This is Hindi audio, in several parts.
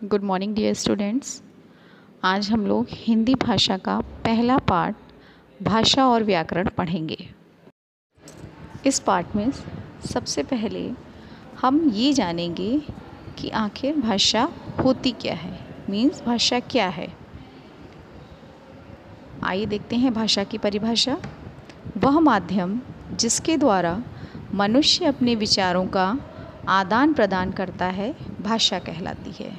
Good morning dear students. आज हम लोग हिंदी भाषा का पहला पार्ट भाषा और व्याकरण पढ़ेंगे। इस पार्ट में सबसे पहले हम ये जानेंगे कि आखिर भाषा होती क्या है, मीन्स भाषा क्या है। आइए देखते हैं भाषा की परिभाषा। वह माध्यम जिसके द्वारा मनुष्य अपने विचारों का आदान प्रदान करता है भाषा कहलाती है।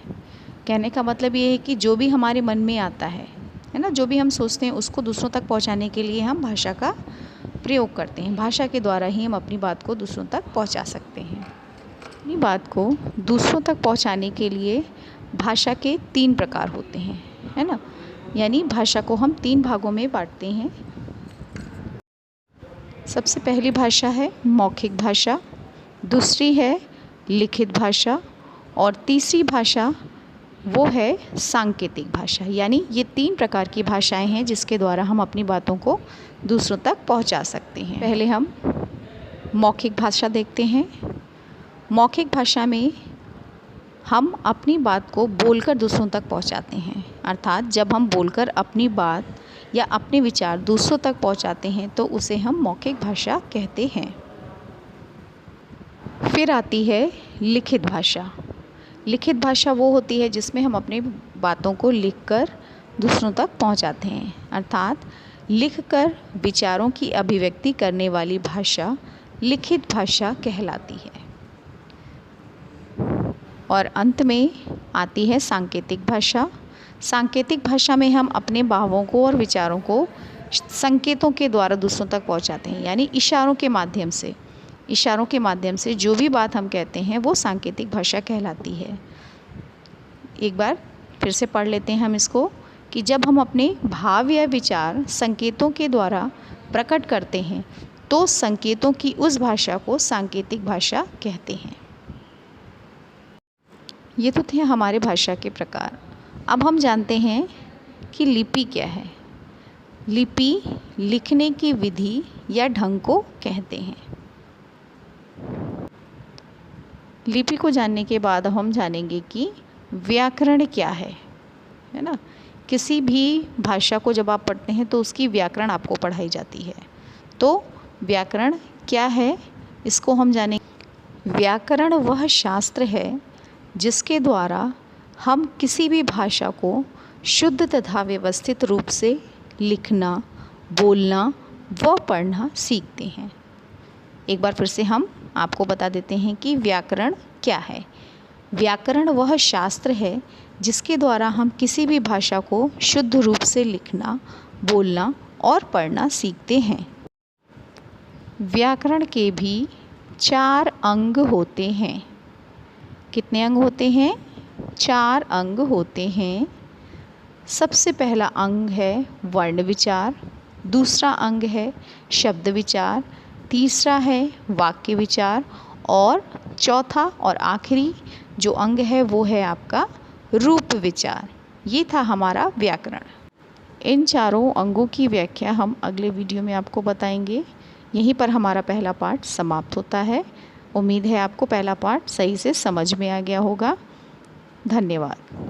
कहने का मतलब ये है कि जो भी हमारे मन में आता है ना, जो भी हम सोचते हैं उसको दूसरों तक पहुंचाने के लिए हम भाषा का प्रयोग करते हैं। भाषा के द्वारा ही हम अपनी बात को दूसरों तक पहुंचा सकते हैं। अपनी बात को दूसरों तक पहुंचाने के लिए भाषा के 3 प्रकार होते हैं, है ना। यानी भाषा को हम 3 भागों में बांटते हैं। सबसे पहली भाषा है मौखिक भाषा, दूसरी है लिखित भाषा और तीसरी भाषा वो है सांकेतिक भाषा। यानी ये 3 प्रकार की भाषाएं हैं जिसके द्वारा हम अपनी बातों को दूसरों तक पहुंचा सकते हैं। पहले हम मौखिक भाषा देखते हैं। मौखिक भाषा में हम अपनी बात को बोलकर दूसरों तक पहुंचाते हैं, अर्थात जब हम बोलकर अपनी बात या अपने विचार दूसरों तक पहुंचाते हैं तो उसे हम मौखिक भाषा कहते हैं। फिर आती है लिखित भाषा। लिखित भाषा वो होती है जिसमें हम अपनी बातों को लिखकर दूसरों तक पहुंचाते हैं, अर्थात लिखकर विचारों की अभिव्यक्ति करने वाली भाषा लिखित भाषा कहलाती है। और अंत में आती है सांकेतिक भाषा। सांकेतिक भाषा में हम अपने भावों को और विचारों को संकेतों के द्वारा दूसरों तक पहुंचाते हैं, यानी इशारों के माध्यम से जो भी बात हम कहते हैं वो सांकेतिक भाषा कहलाती है। एक बार फिर से पढ़ लेते हैं हम इसको कि जब हम अपने भाव या विचार संकेतों के द्वारा प्रकट करते हैं तो संकेतों की उस भाषा को सांकेतिक भाषा कहते हैं। ये तो थे हमारे भाषा के प्रकार। अब हम जानते हैं कि लिपि क्या है। लिपि लिखने की विधि या ढंग को कहते हैं। लिपि को जानने के बाद हम जानेंगे कि व्याकरण क्या है ना। किसी भी भाषा को जब आप पढ़ते हैं तो उसकी व्याकरण आपको पढ़ाई जाती है। तो व्याकरण क्या है इसको हम जानेंगे। व्याकरण वह शास्त्र है जिसके द्वारा हम किसी भी भाषा को शुद्ध तथा व्यवस्थित रूप से लिखना, बोलना व पढ़ना सीखते हैं। एक बार फिर से हम आपको बता देते हैं कि व्याकरण क्या है। व्याकरण वह शास्त्र है जिसके द्वारा हम किसी भी भाषा को शुद्ध रूप से लिखना, बोलना और पढ़ना सीखते हैं। व्याकरण के भी 4 अंग होते हैं। कितने अंग होते हैं? 4 अंग होते हैं। सबसे पहला अंग है वर्ण विचार, दूसरा अंग है शब्द विचार, तीसरा है वाक्य विचार और चौथा और आखिरी जो अंग है वो है आपका रूप विचार। ये था हमारा व्याकरण। इन चारों अंगों की व्याख्या हम अगले वीडियो में आपको बताएंगे। यहीं पर हमारा पहला पार्ट समाप्त होता है। उम्मीद है आपको पहला पार्ट सही से समझ में आ गया होगा। धन्यवाद।